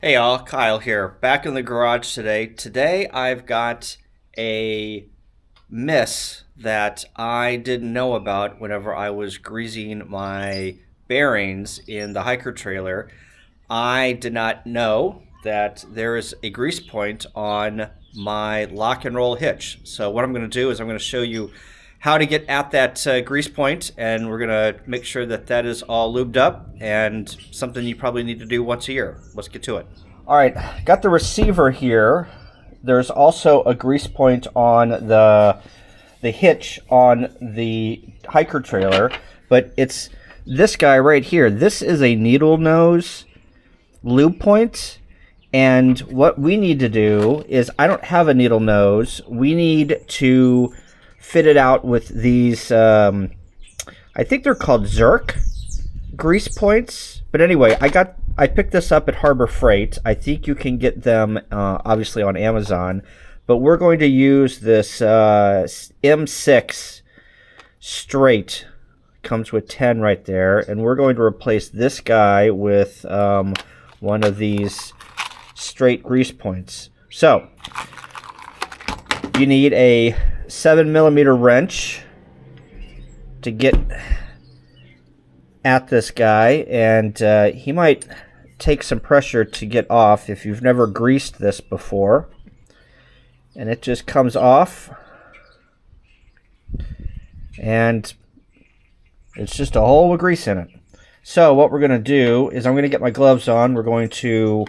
Hey all, Kyle here, back in the garage today. Today I've got a miss that I didn't know about whenever I was greasing my bearings in the hiker trailer. I did not know that there is a grease point on my lock and roll hitch. So what I'm going to do is I'm going to show you how to get at that grease point, and we're going to make sure that that is all lubed up, and something you probably need to do once a year. Let's get to it. All right, got the receiver here. There's also a grease point on the hitch on the hiker trailer, but it's this guy right here. This is a needle nose lube point, and what we need to do is, I don't have a needle nose. We need to fit it out with these, I think they're called Zerk grease points. But anyway, I picked this up at Harbor Freight. I think you can get them obviously on Amazon, but we're going to use this M6 straight. Comes with 10 right there, and we're going to replace this guy with one of these straight grease points. So you need a 7mm wrench to get at this guy, and he might take some pressure to get off if you've never greased this before. And it just comes off, and it's just a hole with grease in it. So what we're going to do is, I'm going to get my gloves on. We're going to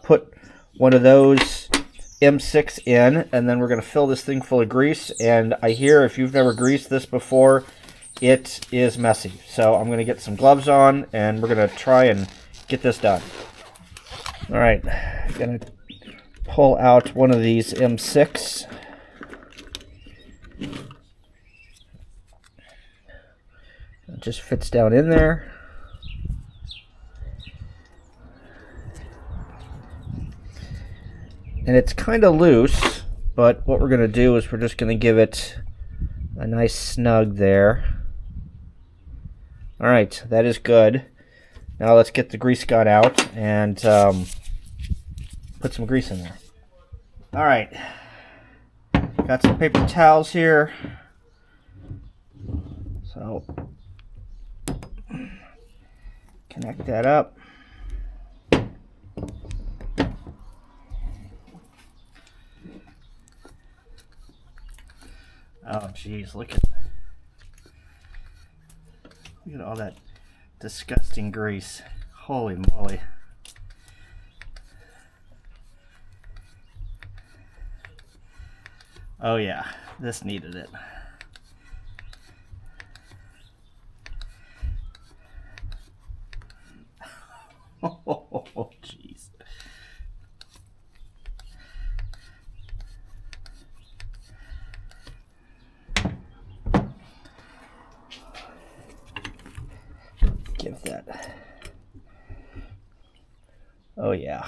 put one of those M6 in, and then we're going to fill this thing full of grease. And I hear, if you've never greased this before, it is messy. So I'm going to get some gloves on, and we're going to try and get this done. All right, I'm going to pull out one of these M6. It just fits down in there. And it's kind of loose, but what we're going to do is we're just going to give it a nice snug there. All right, that is good. Now let's get the grease gun out and put some grease in there. All right, got some paper towels here. So connect that up. Oh geez, look at all that disgusting grease. Holy moly. Oh yeah, this needed it. Oh jeez. Give that. Oh yeah.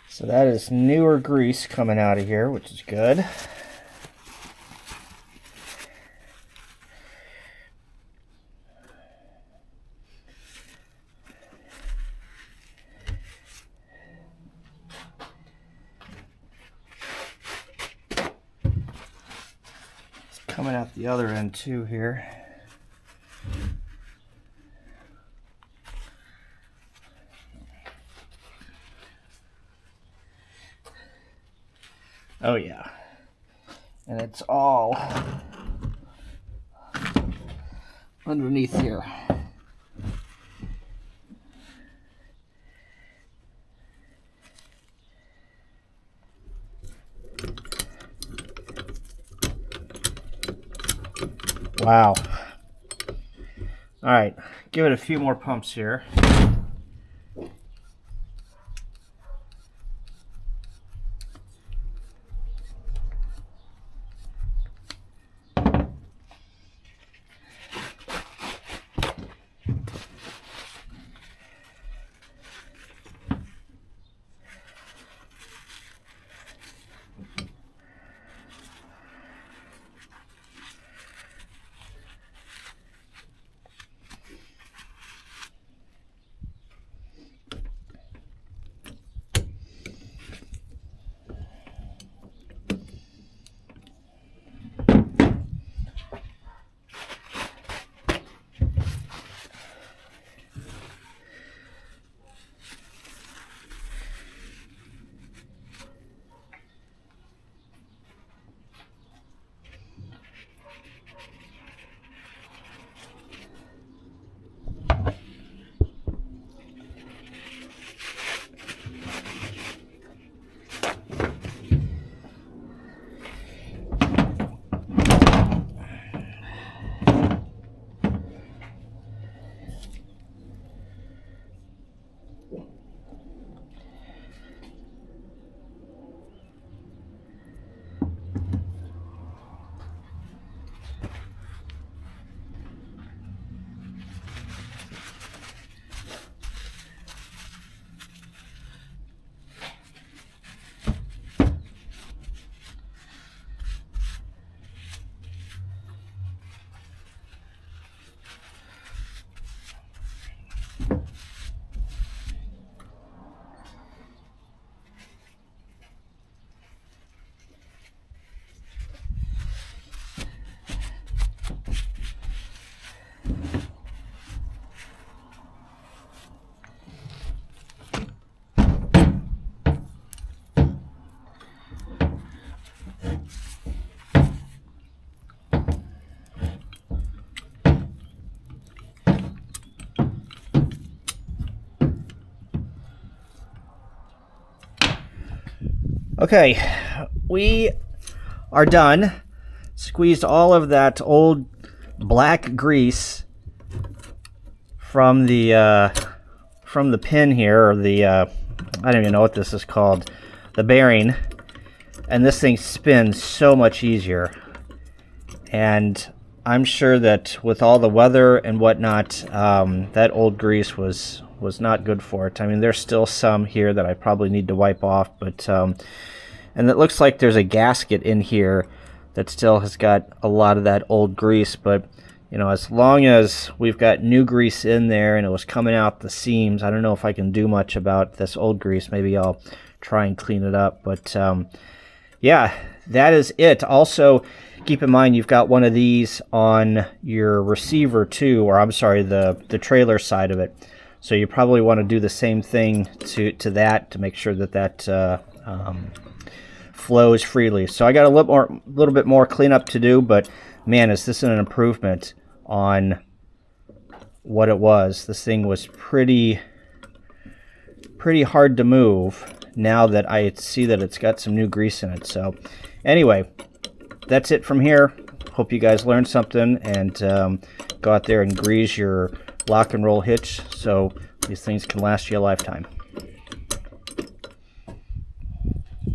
So that is newer grease coming out of here, which is good. It's coming out the other end too here. Oh yeah. and it's all underneath here. Wow. All right, give it a few more pumps here. Okay, we are done. Squeezed all of that old black grease from the pin here, or the I don't even know what this is called, the bearing, and this thing spins so much easier. And I'm sure that with all the weather and whatnot, that old grease was not good for it. I mean, there's still some here that I probably need to wipe off, but and it looks like there's a gasket in here that still has got a lot of that old grease. But you know, as long as we've got new grease in there and it was coming out the seams, I don't know if I can do much about this old grease. Maybe I'll try and clean it up. But yeah, that is it. Also, keep in mind you've got one of these on your receiver too, or I'm sorry, the trailer side of it. So you probably want to do the same thing to that to make sure that that flows freely. So I got a little bit more cleanup to do, but man, is this an improvement on what it was. This thing was pretty hard to move now that I see that it's got some new grease in it. So anyway, that's it from here. Hope you guys learned something, and go out there and grease your lock and roll hitch so these things can last you a lifetime.